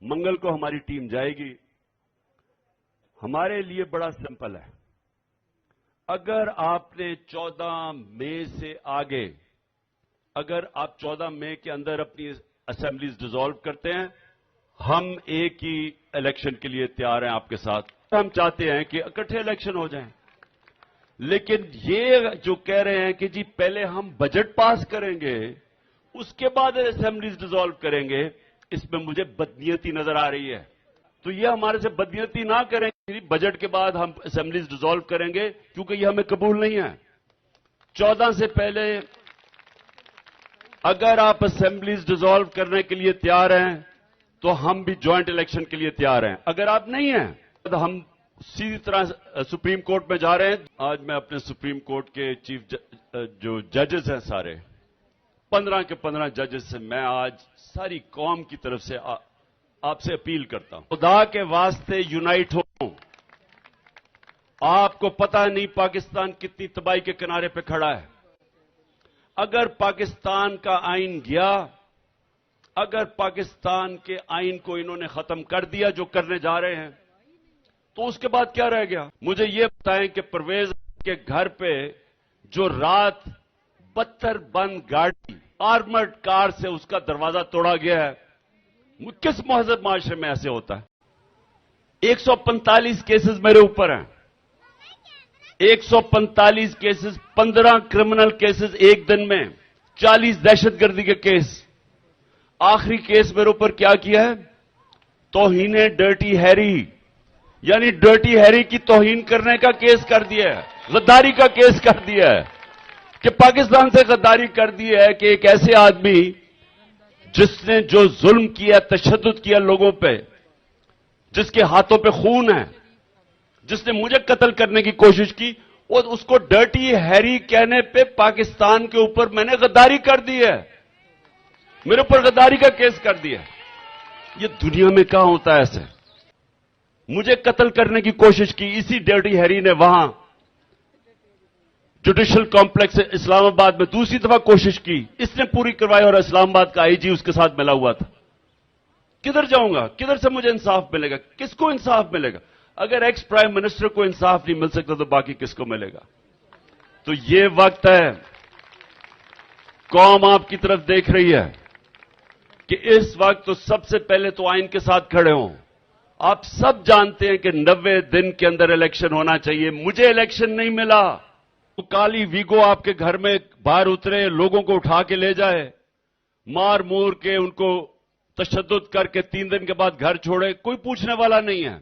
मंगल को हमारी टीम जाएगी। हमारे लिए बड़ा सिंपल है। अगर आपने 14 मई से आगे, अगर आप 14 मई के अंदर अपनी असेंबलीज डिसॉल्व करते हैं, हम एक ही इलेक्शन के लिए तैयार हैं आपके साथ। हम चाहते हैं कि इकट्ठे इलेक्शन हो जाएं, लेकिन ये जो कह रहे हैं कि जी पहले हम बजट पास करेंगे उसके बाद असेंबलीज डिसॉल्व करेंगे, इसमें मुझे बदनीयती नजर आ रही है। तो ये हमारे से बदनीयती ना करें, बजट के बाद हम असेंबलीज डिसॉल्व करेंगे, क्योंकि ये हमें कबूल नहीं है। 14 से पहले अगर आप असेंबलीज डिसॉल्व करने के लिए तैयार हैं तो हम भी ज्वाइंट इलेक्शन के लिए तैयार हैं। अगर आप नहीं हैं तो हम सीधी तरह सुप्रीम कोर्ट में जा रहे हैं। आज मैं अपने सुप्रीम कोर्ट के चीफ जो जजेस हैं सारे 15 के 15 जजेस से मैं आज सारी कौम की तरफ से आपसे अपील करता हूं, खुदा के वास्ते यूनाइट हो। आपको पता नहीं पाकिस्तान कितनी तबाही के किनारे पे खड़ा है। अगर पाकिस्तान का आइन गया, अगर पाकिस्तान के आइन को इन्होंने खत्म कर दिया जो करने जा रहे हैं, तो उसके बाद क्या रह गया? मुझे ये बताएं कि परवेज के घर पे जो रात 72 बंद गाड़ी आर्मर्ड कार से उसका दरवाजा तोड़ा गया है, किस महजब माशरे में ऐसे होता है? 145 केसेस मेरे ऊपर हैं, 145 केसेस, 15 क्रिमिनल केसेस एक दिन में, 40 दहशतगर्दी के केस। आखिरी केस मेरे ऊपर क्या किया है? तौहीन डर्टी हैरी, यानी डर्टी हैरी की तौहीन करने का केस कर दिया है, गद्दारी का केस कर दिया है कि पाकिस्तान से गद्दारी कर दी है कि एक ऐसे आदमी जिसने जो जुल्म किया, तशद्दुद किया लोगों पे, जिसके हाथों पे खून है, जिसने मुझे कत्ल करने की कोशिश की, और उसको डर्टी हैरी कहने पे पाकिस्तान के ऊपर मैंने गद्दारी कर दी है, मेरे ऊपर गद्दारी का केस कर दिया। ये दुनिया में कहां होता है ऐसे? मुझे कत्ल करने की कोशिश की इसी डर्टी हैरी ने वहां जुडिशल कॉम्प्लेक्स इस्लामाबाद में दूसरी दफा कोशिश की, इसने पूरी करवाई और इस्लामाबाद का आईजी उसके साथ मिला हुआ था। किधर जाऊंगा? किधर से मुझे इंसाफ मिलेगा? किसको इंसाफ मिलेगा? अगर एक्स प्राइम मिनिस्टर को इंसाफ नहीं मिल सकता तो बाकी किसको मिलेगा? तो ये वक्त है, कौम आपकी तरफ देख रही है कि इस वक्त तो सबसे पहले तो आइन के साथ खड़े हों। आप सब जानते हैं कि 90 दिन के अंदर इलेक्शन होना चाहिए। मुझे इलेक्शन नहीं मिला तो काली वीगो आपके घर में बाहर उतरे, लोगों को उठा के ले जाए, मार मूर के उनको तशद्दुद करके 3 दिन के बाद घर छोड़े, कोई पूछने वाला नहीं है।